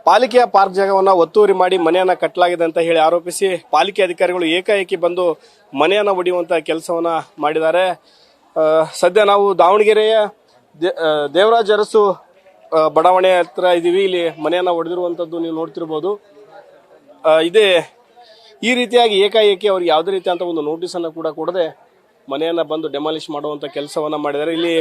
ಪಾಲಿಕೆಯ ಪಾರ್ಕ್ ಜಾಗವನ್ನು ಒತ್ತುವರಿ ಮಾಡಿ ಮನೆಯನ್ನ ಕಟ್ಟಲಾಗಿದೆ ಅಂತ ಹೇಳಿ ಆರೋಪಿಸಿ ಪಾಲಿಕೆ ಅಧಿಕಾರಿಗಳು ಏಕಾಏಕಿ ಬಂದು ಮನೆಯನ್ನ ಒಡೆಯುವಂತ ಕೆಲಸವನ್ನ ಮಾಡಿದ್ದಾರೆ. ಸದ್ಯ ನಾವು ದಾವಣಗೆರೆಯ ದೇವರಾಜ ಅರಸು ಬಡಾವಣೆ ಹತ್ರ ಇದೀವಿ. ಇಲ್ಲಿ ಮನೆಯನ್ನ ಒಡೆದಿರುವಂತದ್ದು ನೀವು ನೋಡ್ತಿರ್ಬೋದು. ಇದೇ ಈ ರೀತಿಯಾಗಿ ಏಕಾಏಕಿ ಅವ್ರಿಗೆ ಯಾವುದೇ ರೀತಿಯಂತ ಒಂದು ನೋಟಿಸ್ ಅನ್ನ ಕೂಡ ಕೊಡದೆ ಮನೆಯನ್ನ ಬಂದು ಡೆಮಾಲಿಷ್ ಮಾಡುವಂತ ಕೆಲಸವನ್ನ ಮಾಡಿದ್ದಾರೆ. ಇಲ್ಲಿ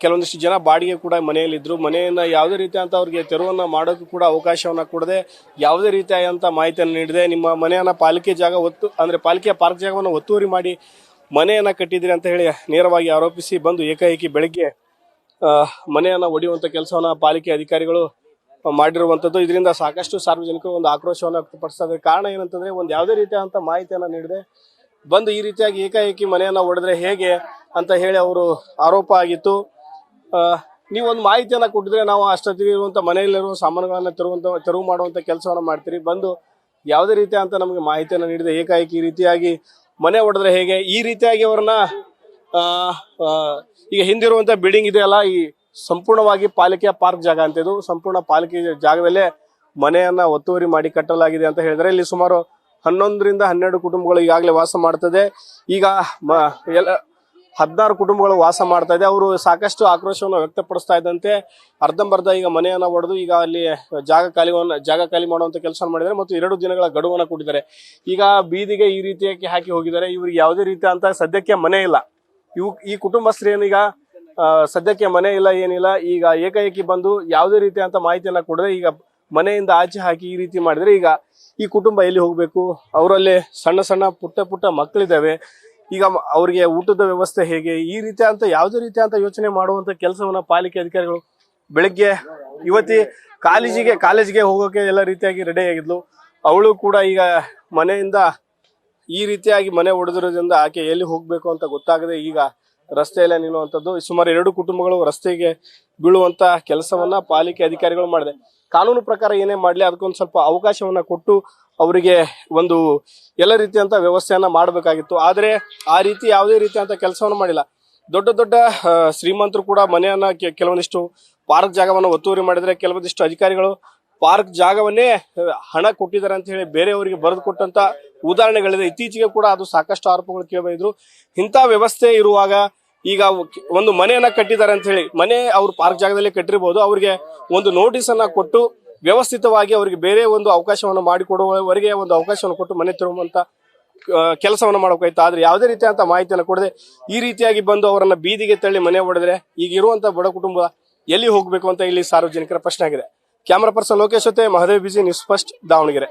ಕೆಲವೊಂದಿಷ್ಟು ಜನ ಬಾಡಿಗೆ ಕೂಡ ಮನೆಯಲ್ಲಿದ್ರು. ಮನೆಯನ್ನ ಯಾವುದೇ ರೀತಿಯಂತ ಅವ್ರಿಗೆ ತೆರವನ್ನ ಮಾಡೋಕ್ಕೂ ಕೂಡ ಅವಕಾಶವನ್ನ ಕೊಡದೆ ಯಾವುದೇ ರೀತಿಯಾದಂತ ಮಾಹಿತಿಯನ್ನು ನೀಡಿದೆ. ನಿಮ್ಮ ಮನೆಯನ್ನ ಪಾಲಿಕೆ ಜಾಗ ಪಾಲಿಕೆಯ ಪಾರ್ಕ್ ಜಾಗವನ್ನು ಒತ್ತುವರಿ ಮಾಡಿ ಮನೆಯನ್ನ ಕಟ್ಟಿದ್ರಿ ಅಂತ ಹೇಳಿ ನೇರವಾಗಿ ಆರೋಪಿಸಿ ಬಂದು ಏಕಾಏಕಿ ಬೆಳಗ್ಗೆ ಮನೆಯನ್ನ ಒಡೆಯುವಂತ ಕೆಲಸವನ್ನ ಪಾಲಿಕೆ ಅಧಿಕಾರಿಗಳು ಮಾಡಿರುವಂತದ್ದು. ಇದರಿಂದ ಸಾಕಷ್ಟು ಸಾರ್ವಜನಿಕರು ಒಂದು ಆಕ್ರೋಶವನ್ನು ವ್ಯಕ್ತಪಡಿಸ್ತಾ ಇದ್ದಾರೆ. ಕಾರಣ ಏನಂತಂದ್ರೆ ಒಂದು ಯಾವುದೇ ರೀತಿಯಾದಂತ ಮಾಹಿತಿಯನ್ನ ನೀಡದೆ ಬಂದು ಈ ರೀತಿಯಾಗಿ ಏಕಾಏಕಿ ಮನೆಯನ್ನ ಒಡೆದ್ರೆ ಹೇಗೆ ಅಂತ ಹೇಳಿ ಅವರು ಆರೋಪ ಆಗಿತ್ತು. ನೀವೊಂದು ಮಾಹಿತಿಯನ್ನ ಕೊಟ್ಟಿದ್ರೆ ನಾವು ಅಷ್ಟೊತ್ತಿಗೆ ಇರುವಂತ ಮನೆಯಲ್ಲಿರುವ ಸಾಮಾನುಗಳನ್ನ ತೆರವು ಮಾಡುವಂತ ಕೆಲಸವನ್ನ ಮಾಡ್ತೀರಿ. ಬಂದು ಯಾವುದೇ ರೀತಿಯಂತ ನಮಗೆ ಮಾಹಿತಿಯನ್ನ ನೀಡಿದೆ ಏಕಾಏಕಿ ಈ ರೀತಿಯಾಗಿ ಮನೆ ಒಡೆದ್ರೆ ಹೇಗೆ, ಈ ರೀತಿಯಾಗಿ ಅವ್ರನ್ನ ಈಗ ಹಿಂದಿರುವಂತ ಬಿಲ್ಡಿಂಗ್ ಇದೆಯಲ್ಲ, ಈ ಸಂಪೂರ್ಣವಾಗಿ ಪಾಲಿಕೆಯ ಪಾರ್ಕ್ ಜಾಗ ಅಂತ ಇದು. ಸಂಪೂರ್ಣ ಪಾಲಿಕೆ ಜಾಗದಲ್ಲೇ ಮನೆಯನ್ನ ಒತ್ತುವರಿ ಮಾಡಿ ಕಟ್ಟಲಾಗಿದೆ ಅಂತ ಹೇಳಿದ್ರೆ ಇಲ್ಲಿ ಸುಮಾರು 11ರಿಂದ 12 ಕುಟುಂಬಗಳು ಈಗಾಗಲೇ ವಾಸ ಮಾಡ್ತದೆ. ಈಗ 16 ಕುಟುಂಬಗಳು ವಾಸ ಮಾಡ್ತಾ ಇದೆ. ಅವರು ಸಾಕಷ್ಟು ಆಕ್ರೋಶವನ್ನು ವ್ಯಕ್ತಪಡಿಸ್ತಾ ಇದ್ದಂತೆ ಅರ್ಧಂಬರ್ಧ ಈಗ ಮನೆಯನ್ನ ಒಡೆದು ಈಗ ಅಲ್ಲಿ ಜಾಗ ಖಾಲಿ ಮಾಡುವಂತ ಕೆಲಸ ಮಾಡಿದ್ದಾರೆ ಮತ್ತು 2 ದಿನಗಳ ಗಡುವನ್ನ ಕೊಟ್ಟಿದ್ದಾರೆ. ಈಗ ಬೀದಿಗೆ ಈ ರೀತಿಯಾಗಿ ಹಾಕಿ ಹೋಗಿದ್ದಾರೆ. ಇವ್ರಿಗೆ ಯಾವುದೇ ರೀತಿ ಅಂತ ಸದ್ಯಕ್ಕೆ ಮನೆ ಇಲ್ಲ. ಈ ಕುಟುಂಬಸ್ಥರೇನೀಗ ಸದ್ಯಕ್ಕೆ ಮನೆ ಇಲ್ಲ, ಏನಿಲ್ಲ. ಈಗ ಏಕಾಏಕಿ ಬಂದು ಯಾವುದೇ ರೀತಿ ಅಂತ ಮಾಹಿತಿಯನ್ನ ಕೊಡದೆ ಈಗ ಮನೆಯಿಂದ ಆಚೆ ಹಾಕಿ ಈ ರೀತಿ ಮಾಡಿದ್ರೆ ಈಗ ಈ ಕುಟುಂಬ ಎಲ್ಲಿ ಹೋಗ್ಬೇಕು? ಅವರಲ್ಲಿ ಸಣ್ಣ ಪುಟ್ಟ ಮಕ್ಕಳಿದ್ದಾವೆ. ಈಗ ಅವ್ರಿಗೆ ಊಟದ ವ್ಯವಸ್ಥೆ ಹೇಗೆ? ಈ ರೀತಿ ಅಂತ ಯಾವುದೇ ರೀತಿ ಅಂತ ಯೋಚನೆ ಮಾಡುವಂತ ಕೆಲಸವನ್ನ ಪಾಲಿಕೆ ಅಧಿಕಾರಿಗಳು ಬೆಳಗ್ಗೆ ಯುವತಿ ಕಾಲೇಜಿಗೆ ಹೋಗೋಕೆ ಎಲ್ಲ ರೀತಿಯಾಗಿ ರೆಡಿ ಆಗಿದ್ಲು. ಅವಳು ಕೂಡ ಈಗ ಮನೆಯಿಂದ ಈ ರೀತಿಯಾಗಿ ಮನೆ ಒಡೆದಿರೋದ್ರಿಂದ ಆಕೆ ಎಲ್ಲಿ ಹೋಗ್ಬೇಕು ಅಂತ ಗೊತ್ತಾಗದೆ ಈಗ ರಸ್ತೆಯಲ್ಲೇ ನಿಲ್ಲುವಂಥದ್ದು. ಸುಮಾರು 2 ಕುಟುಂಬಗಳು ರಸ್ತೆಗೆ ಬೀಳುವಂತ ಕೆಲಸವನ್ನ ಪಾಲಿಕೆ ಅಧಿಕಾರಿಗಳು ಮಾಡಿದೆ. ಕಾನೂನು ಪ್ರಕಾರ ಏನೇ ಮಾಡ್ಲಿ ಅದಕ್ಕೊಂದು ಸ್ವಲ್ಪ ಅವಕಾಶವನ್ನ ಕೊಟ್ಟು ಅವರಿಗೆ ಒಂದು ಎಲ್ಲ ರೀತಿಯಂತ ವ್ಯವಸ್ಥೆಯನ್ನ ಮಾಡಬೇಕಾಗಿತ್ತು. ಆದ್ರೆ ಆ ರೀತಿ ಯಾವುದೇ ರೀತಿಯಂತ ಕೆಲಸವನ್ನು ಮಾಡಿಲ್ಲ. ದೊಡ್ಡ ಶ್ರೀಮಂತರು ಕೂಡ ಮನೆಯನ್ನ ಕೆಲವೊಂದಿಷ್ಟು ಪಾರ್ಕ್ ಜಾಗವನ್ನು ಒತ್ತುವರಿ ಮಾಡಿದ್ರೆ ಕೆಲವೊಂದಿಷ್ಟು ಅಧಿಕಾರಿಗಳು ಪಾರ್ಕ್ ಜಾಗವನ್ನೇ ಹಣ ಕೊಟ್ಟಿದ್ದಾರೆ ಅಂತ ಹೇಳಿ ಬೇರೆಯವರಿಗೆ ಬರೆದು ಕೊಟ್ಟಂತ ಉದಾಹರಣೆಗಳಿದೆ. ಇತ್ತೀಚೆಗೆ ಕೂಡ ಅದು ಸಾಕಷ್ಟು ಆರೋಪಗಳು ಕೇಳಿದ್ರು. ಇಂಥ ವ್ಯವಸ್ಥೆ ಇರುವಾಗ ಈಗ ಒಂದು ಮನೆಯನ್ನ ಕಟ್ಟಿದ್ದಾರೆ ಅಂತ ಹೇಳಿ ಮನೆ ಅವ್ರು ಪಾರ್ಕ್ ಜಾಗದಲ್ಲಿ ಕಟ್ಟಿರಬಹುದು, ಅವ್ರಿಗೆ ಒಂದು ನೋಟಿಸ್ ಅನ್ನ ಕೊಟ್ಟು ವ್ಯವಸ್ಥಿತವಾಗಿ ಅವರಿಗೆ ಬೇರೆ ಒಂದು ಅವಕಾಶವನ್ನು ಮಾಡಿಕೊಡುವವರೆಗೆ ಒಂದು ಅವಕಾಶವನ್ನು ಕೊಟ್ಟು ಮನೆ ತರುವಂತ ಕೆಲಸವನ್ನು ಮಾಡಬೇಕಾಯ್ತು. ಆದ್ರೆ ಯಾವುದೇ ರೀತಿಯಂತ ಮಾಹಿತಿಯನ್ನು ಕೊಡದೆ ಈ ರೀತಿಯಾಗಿ ಬಂದು ಅವರನ್ನ ಬೀದಿಗೆ ತಳ್ಳಿ ಮನೆ ಹೊಡೆದ್ರೆ ಈಗ ಇರುವಂತ ಬಡ ಕುಟುಂಬ ಎಲ್ಲಿ ಹೋಗ್ಬೇಕು ಅಂತ ಇಲ್ಲಿ ಸಾರ್ವಜನಿಕರ ಪ್ರಶ್ನೆ ಆಗಿದೆ. ಕ್ಯಾಮರಾ ಪರ್ಸನ್ ಲೋಕೇಶ್ ಜೊತೆ Mahadev BG, news first, Davanagere.